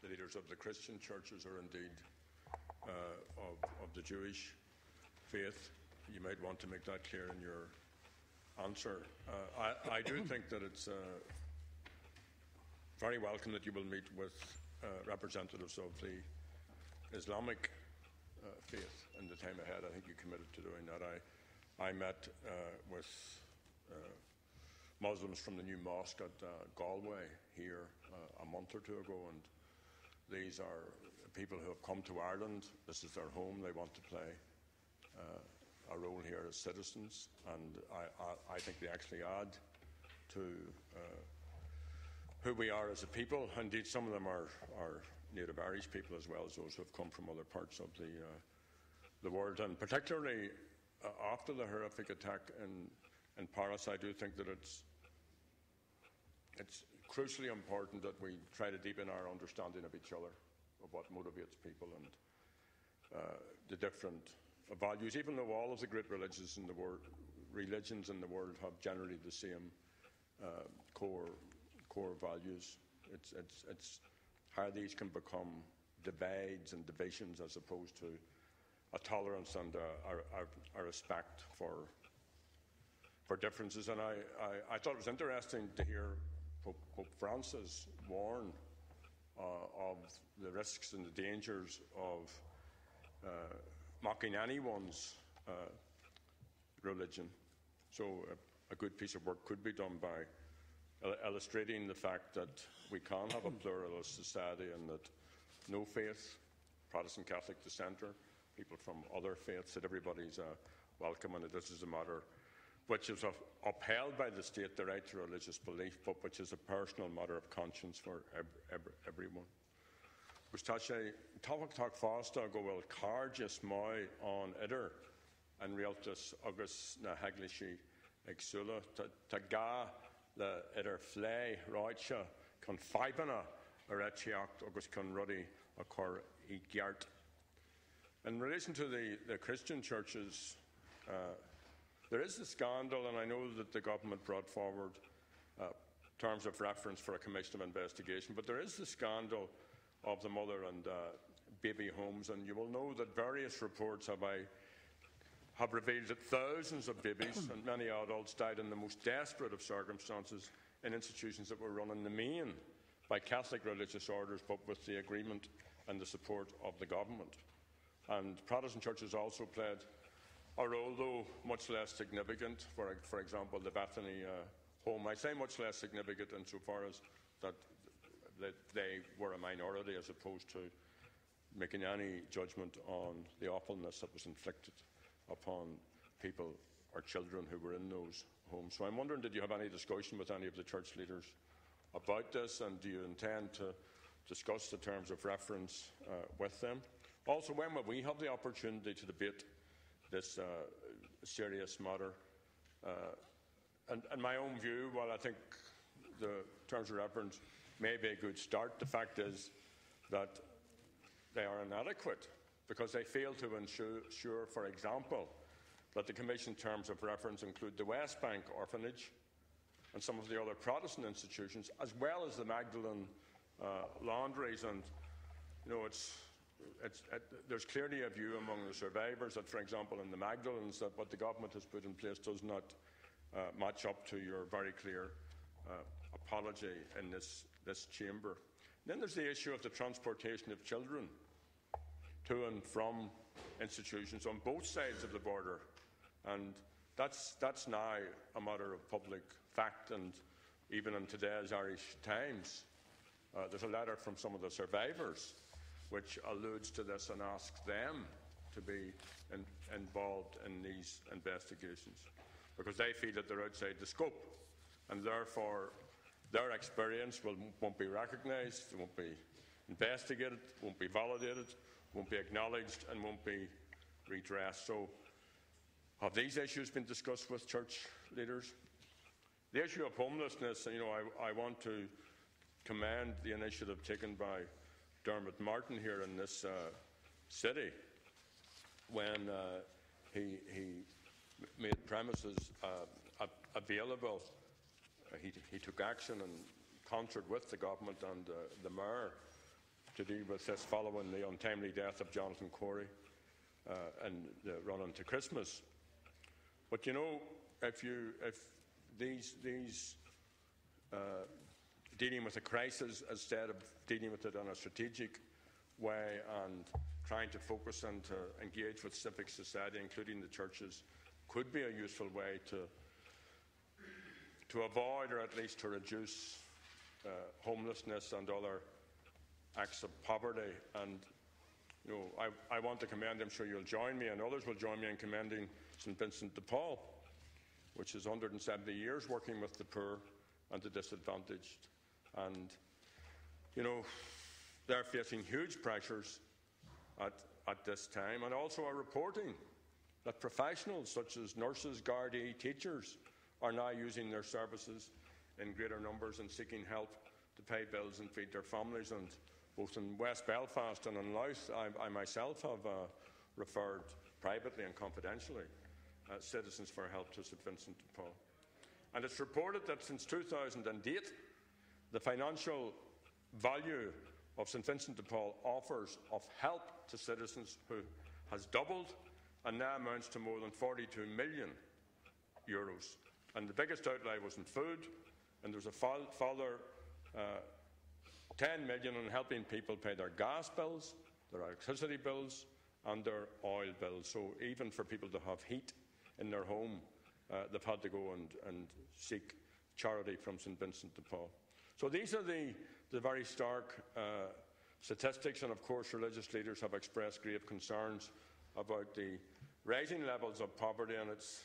the leaders of the Christian churches or indeed of the Jewish faith. You might want to make that clear in your answer. I do think that it's very welcome that you will meet with representatives of the Islamic faith in the time ahead. I think you committed to doing that. I met with Muslims from the new mosque at Galway here a month or two ago, and these are people who have come to Ireland. This is their home. They want to play a role here as citizens, and I think they actually add to who we are as a people. Indeed, some of them are native Irish people as well as those who have come from other parts of the world. And particularly after the horrific attack in Paris, I do think that it's crucially important that we try to deepen our understanding of each other, of what motivates people and the different values, even though all of the great religions in the world have generally the same core values. It's how these can become divides and divisions as opposed to a tolerance and a respect for differences. And I thought it was interesting to hear Pope Francis warn of the risks and the dangers of mocking anyone's religion. So a good piece of work could be done by illustrating the fact that we can have a pluralist society and that no faith, Protestant, Catholic, dissenter, people from other faiths, that everybody's welcome, and that this is a matter which is upheld by the state, the right to religious belief, but which is a personal matter of conscience for everyone. Gus tá sé tábhachtach fásta go bhfuil cardjas mai an idir an rialtas agus na haglaisí agsúla tá gá le idir phlé ráidse chun faibanna ar éitseacht agus chun rudí a chur I gceart. In relation to the Christian churches, there is a scandal, and I know that the government brought forward terms of reference for a commission of investigation, but there is the scandal of the mother and baby homes, and you will know that various reports have revealed that thousands of babies and many adults died in the most desperate of circumstances in institutions that were run in the main by Catholic religious orders, but with the agreement and the support of the government. And Protestant churches also played a role, though much less significant. For example, the Bethany home. I say much less significant insofar as that they were a minority, as opposed to making any judgment on the awfulness that was inflicted upon people or children who were in those homes. So I'm wondering, did you have any discussion with any of the church leaders about this, and do you intend to discuss the terms of reference with them? Also, when will we have the opportunity to debate this serious matter? And my own view, while I think the terms of reference may be a good start, the fact is that they are inadequate because they fail to ensure, for example, that the Commission terms of reference include the West Bank orphanage and some of the other Protestant institutions, as well as the Magdalene laundries. And you know, there's clearly a view among the survivors that, for example, in the Magdalenes, that what the government has put in place does not match up to your very clear apology in this chamber. And then there's the issue of the transportation of children to and from institutions on both sides of the border, and that's now a matter of public fact. And even in today's Irish Times, there's a letter from some of the survivors which alludes to this and asks them to be involved in these investigations, because they feel that they're outside the scope, and therefore their experience won't be recognised, won't be investigated, won't be validated, won't be acknowledged, and won't be redressed. So have these issues been discussed with church leaders? The issue of homelessness, you know, I want to commend the initiative taken by Dermot Martin here in this city when he made premises available. He took action in concert with the government and the mayor to deal with this following the untimely death of Jonathan Corey and the run into Christmas. But you know, if these dealing with a crisis instead of dealing with it in a strategic way and trying to focus and to engage with civic society, including the churches, could be a useful way to avoid or at least to reduce homelessness and other acts of poverty. And you know, I want to commend, I'm sure you'll join me and others will join me in commending St. Vincent de Paul, which is 170 years working with the poor and the disadvantaged. And you know, they're facing huge pressures at this time, and also are reporting that professionals such as nurses, Gardaí, teachers are now using their services in greater numbers and seeking help to pay bills and feed their families. And both in West Belfast and in Louth, I myself have referred privately and confidentially citizens for help to St. Vincent de Paul. And it's reported that since 2008, the financial value of St. Vincent de Paul offers of help to citizens who has doubled and now amounts to more than 42 million euros. And the biggest outlay was in food, and there was a further 10 million in helping people pay their gas bills, their electricity bills, and their oil bills. So even for people to have heat in their home, they've had to go and seek charity from St. Vincent de Paul. So these are the very stark statistics, and of course religious leaders have expressed grave concerns about the rising levels of poverty. And it's,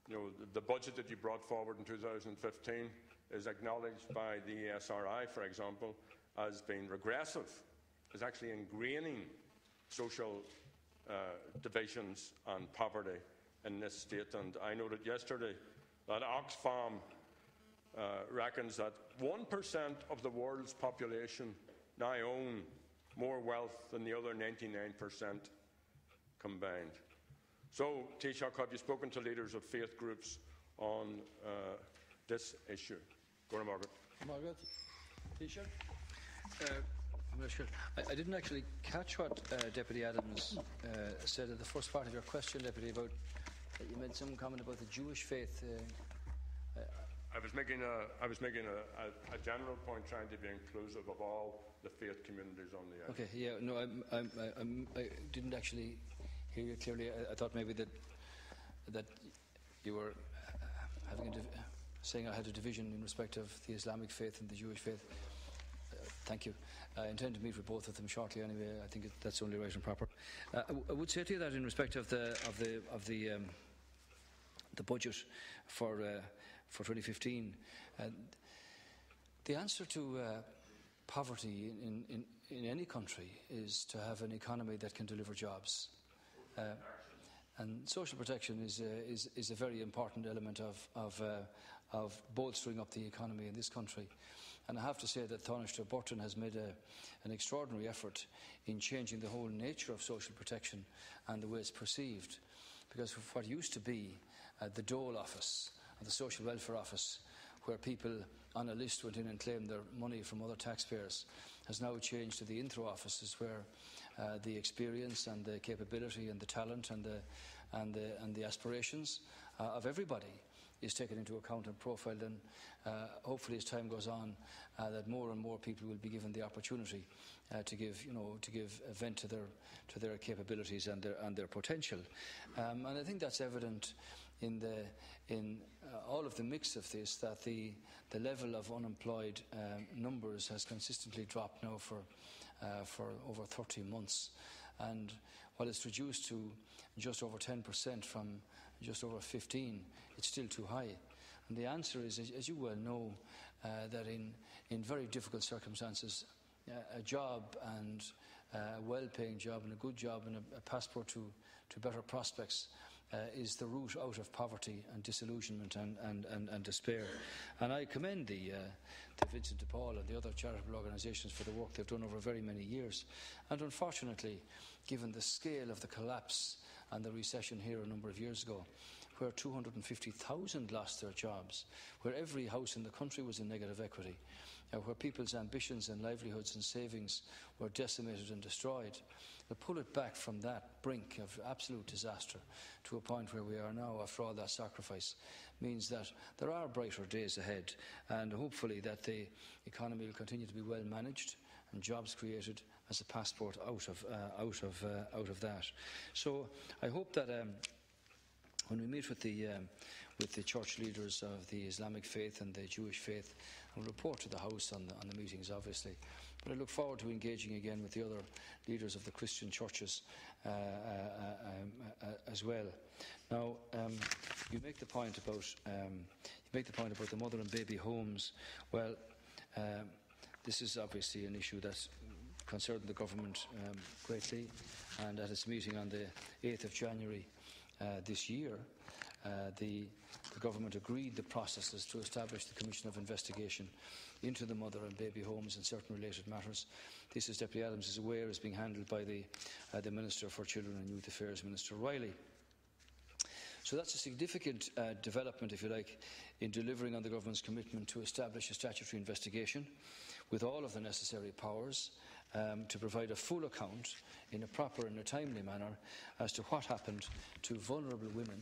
you know, the budget that you brought forward in 2015 is acknowledged by the ESRI, for example, as being regressive, is actually ingraining social divisions and poverty in this state. And I noted yesterday that Oxfam reckons that 1% of the world's population now own more wealth than the other 99% combined. So, Taoisigh, have you spoken to leaders of faith groups on this issue? Go on, Margaret. Margaret, Taoisigh. I'm not sure. I didn't actually catch what Deputy Adams said at the first part of your question, Deputy, about you made some comment about the Jewish faith. I was making a general point, trying to be inclusive of all the faith communities on the island. Okay, yeah, no, I didn't actually hear you clearly. I thought maybe that you were saying I had a division in respect of the Islamic faith and the Jewish faith. Thank you. I intend to meet with both of them shortly. Anyway, I think that's only right and proper. I would say to you that in respect of the budget for 2015, the answer to poverty in any country is to have an economy that can deliver jobs. And social protection is a very important element of bolstering up the economy in this country. And I have to say that Taoisigh Burton has made an extraordinary effort in changing the whole nature of social protection and the way it's perceived. Because what used to be the Dáil office, the social welfare office, where people on a list went in and claimed their money from other taxpayers, has now changed to the intro offices, where the experience and the capability and the talent and the aspirations of everybody is taken into account and profiled. And hopefully, as time goes on, that more and more people will be given the opportunity to give vent to their capabilities and their potential. And I think that's evident in all of the mix of this, that the level of unemployed numbers has consistently dropped now for over 30 months. And while it's reduced to just over 10% from just over 15, it's still too high. And the answer is, as you well know, that in very difficult circumstances, a job and a well-paying job and a good job and a passport to better prospects is the route out of poverty and disillusionment and despair. And I commend the Vincent de Paul and the other charitable organisations for the work they've done over very many years. And unfortunately, given the scale of the collapse and the recession here a number of years ago, where 250,000 lost their jobs, where every house in the country was in negative equity, where people's ambitions and livelihoods and savings were decimated and destroyed. To pull it back from that brink of absolute disaster to a point where we are now, after all that sacrifice, means that there are brighter days ahead, and hopefully that the economy will continue to be well managed and jobs created as a passport out of that. So I hope that when we meet with the church leaders of the Islamic faith and the Jewish faith, I'll report to the House on the meetings, obviously. But I look forward to engaging again with the other leaders of the Christian churches as well. Now, you make the point about the mother and baby homes. Well, this is obviously an issue that's concerned the government greatly, and at its meeting on the 8th of January this year, the government agreed the processes to establish the Commission of Investigation into the mother and baby homes and certain related matters. This, as Deputy Adams is aware, is being handled by the Minister for Children and Youth Affairs, Minister Riley. So that's a significant development, if you like, in delivering on the government's commitment to establish a statutory investigation with all of the necessary powers to provide a full account in a proper and a timely manner as to what happened to vulnerable women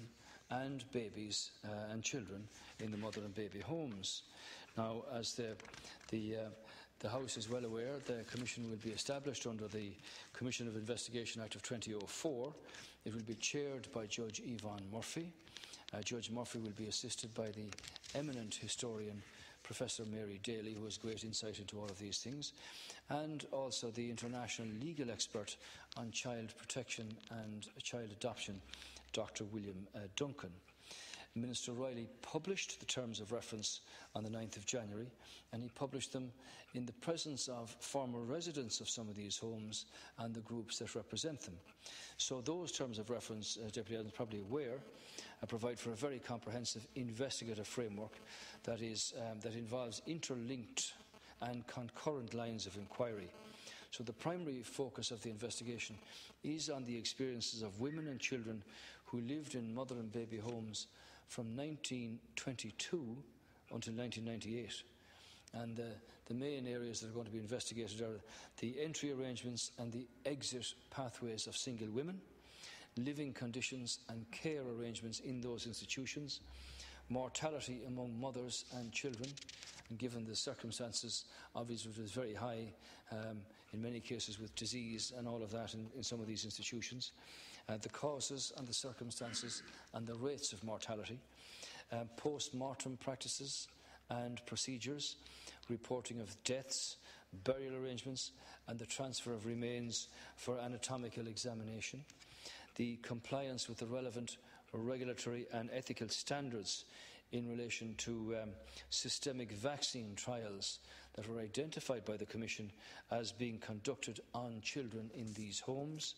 and babies and children in the mother and baby homes. Now, as the House is well aware, the Commission will be established under the Commission of Investigation Act of 2004. It will be chaired by Judge Yvonne Murphy. Judge Murphy will be assisted by the eminent historian Professor Mary Daly, who has great insight into all of these things, and also the international legal expert on child protection and child adoption, Dr. William Duncan. Minister Riley published the terms of reference on the 9th of January, and he published them in the presence of former residents of some of these homes and the groups that represent them. So those terms of reference, Deputy Adams is probably aware, provide for a very comprehensive investigative framework that involves interlinked and concurrent lines of inquiry. So the primary focus of the investigation is on the experiences of women and children who lived in mother and baby homes from 1922 until 1998. And the main areas that are going to be investigated are the entry arrangements and the exit pathways of single women, living conditions and care arrangements in those institutions, mortality among mothers and children, and given the circumstances, obviously it is very high in many cases with disease and all of that in some of these institutions, the causes and the circumstances and the rates of mortality, post-mortem practices and procedures, reporting of deaths, burial arrangements and the transfer of remains for anatomical examination, the compliance with the relevant regulatory and ethical standards in relation to systemic vaccine trials that were identified by the Commission as being conducted on children in these homes,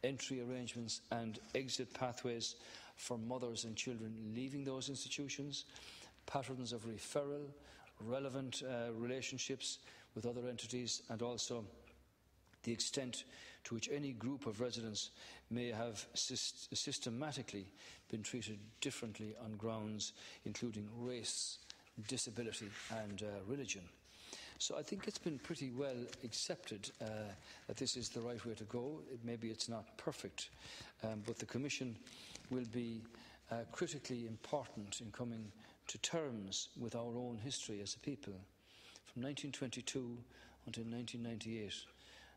entry arrangements and exit pathways for mothers and children leaving those institutions, patterns of referral, relevant relationships with other entities, and also the extent to which any group of residents may have systematically been treated differently on grounds including race, disability and religion. So I think it's been pretty well accepted that this is the right way to go. Maybe it's not perfect, but the Commission will be critically important in coming to terms with our own history as a people. From 1922 until 1998,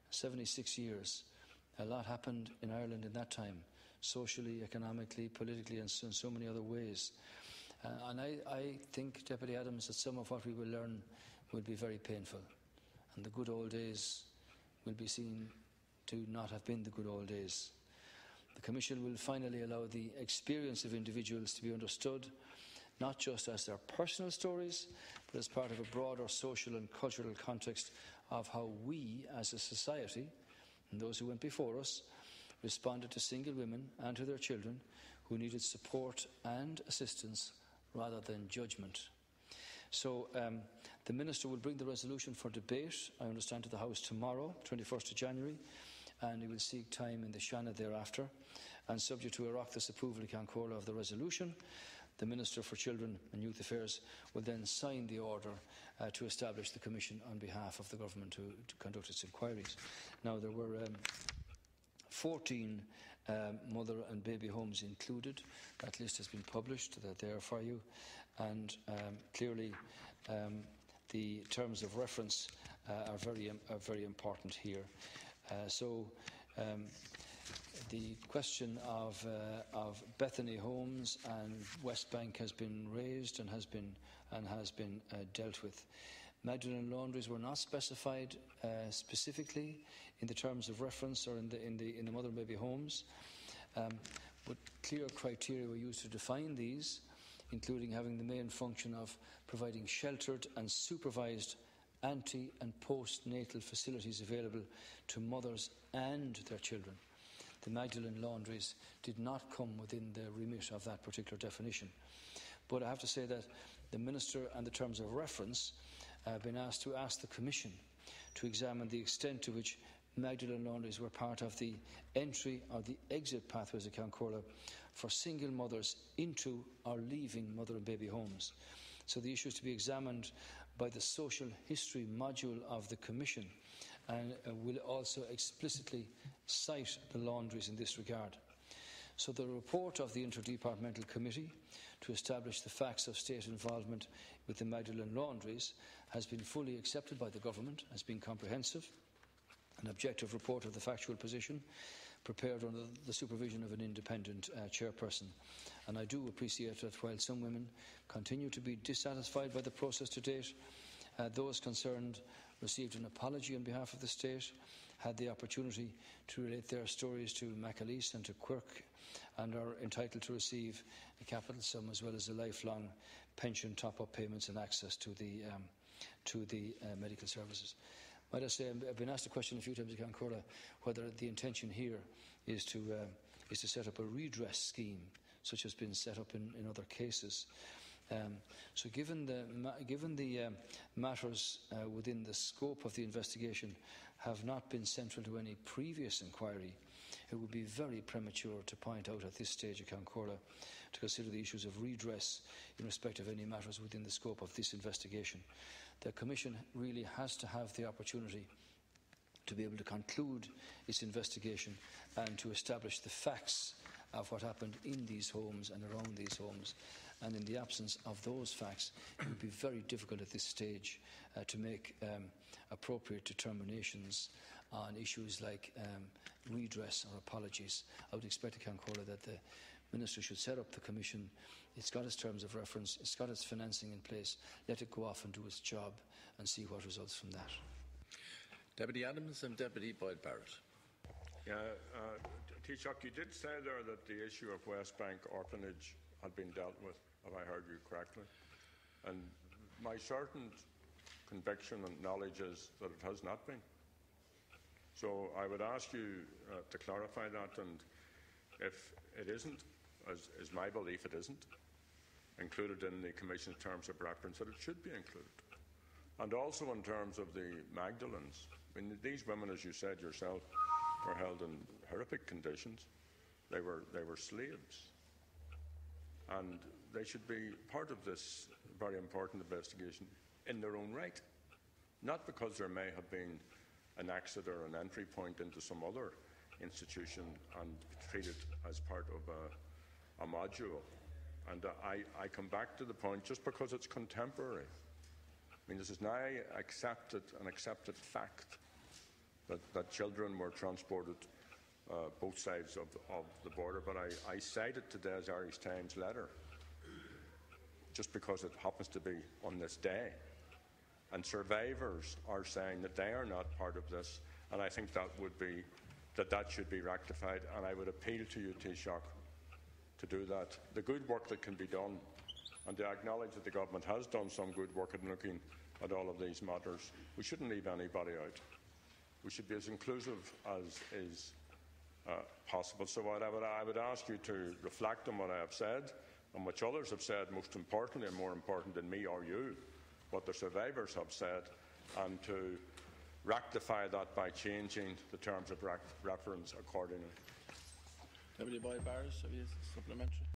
76 years, a lot happened in Ireland in that time, socially, economically, politically and in so many other ways. And I think, Deputy Adams, that some of what we will learn will be very painful, and the good old days will be seen to not have been the good old days. The Commission will finally allow the experience of individuals to be understood, not just as their personal stories, but as part of a broader social and cultural context of how we, as a society, and those who went before us, responded to single women and to their children who needed support and assistance rather than judgment. So the Minister will bring the resolution for debate, I understand, to the House tomorrow, 21st of January, and he will seek time in the Shanna thereafter. and subject to Oireachtas approval in Cancórla of the resolution, the Minister for Children and Youth Affairs will then sign the order to establish the Commission on behalf of the Government to conduct its inquiries. Now, there were 14 mother and baby homes included. That list has been published. They're there for you. And clearly, the terms of reference are very important here. The question of Bethany Homes and West Bank has been raised and has been dealt with. Magdalene Laundries were not specified specifically in the terms of reference or in the mother and baby homes, but clear criteria were used to define these, including having the main function of providing sheltered and supervised ante and postnatal facilities available to mothers and their children. The Magdalene Laundries did not come within the remit of that particular definition. But I have to say that the Minister and the terms of reference have been asked to ask the Commission to examine the extent to which Magdalene Laundries were part of the entry or the exit pathways of Cancórla for single mothers into or leaving mother and baby homes. So the issue is to be examined by the social history module of the Commission, and will also explicitly cite the laundries in this regard. So the report of the Interdepartmental Committee to establish the facts of state involvement with the Magdalene Laundries has been fully accepted by the Government as being comprehensive. An objective report of the factual position prepared under the supervision of an independent chairperson. And I do appreciate that while some women continue to be dissatisfied by the process to date, those concerned received an apology on behalf of the state, had the opportunity to relate their stories to Macaleese and to Quirk, and are entitled to receive a capital sum as well as a lifelong pension top-up payments and access to the medical services. Might I say, I've been asked a question a few times in Cancórla whether the intention here is to set up a redress scheme, such as been set up in other cases. So given the matters within the scope of the investigation have not been central to any previous inquiry, it would be very premature to point out at this stage of Cancórla to consider the issues of redress in respect of any matters within the scope of this investigation. The Commission really has to have the opportunity to be able to conclude its investigation and to establish the facts of what happened in these homes and around these homes. And in the absence of those facts, it would be very difficult at this stage to make appropriate determinations on issues like redress or apologies. I would expect at Cancórla that the Minister should set up the Commission. It's got its terms of reference, it's got its financing in place. Let it go off and do its job and see what results from that. Deputy Adams and Deputy Boyd-Barrett. Yeah, Taoisigh, you did say there that the issue of West Bank orphanage had been dealt with, if I heard you correctly. And my certain conviction and knowledge is that it has not been. So I would ask you to clarify that, and if it isn't, as is my belief it isn't, included in the Commission's terms of reference, that it should be included. And also in terms of the Magdalenes, I mean, these women, as you said yourself, were held in horrific conditions. They were slaves. And they should be part of this very important investigation in their own right. Not because there may have been an exit or an entry point into some other institution and treated as part of a module. And I come back to the point, just because it's contemporary. I mean, this is now an accepted fact that children were transported both sides of the border. But I cited today's Irish Times letter just because it happens to be on this day. And survivors are saying that they are not part of this, and I think that should be rectified. And I would appeal to you, Taoisigh, to do that. The good work that can be done, and to acknowledge that the government has done some good work in looking at all of these matters. We shouldn't leave anybody out. We should be as inclusive as is possible. So I would ask you to reflect on what I have said, and which others have said, most importantly and more important than me or you, what the survivors have said, and to rectify that by changing the terms of reference accordingly. Deputy Boyd Barrett, have you a supplementary?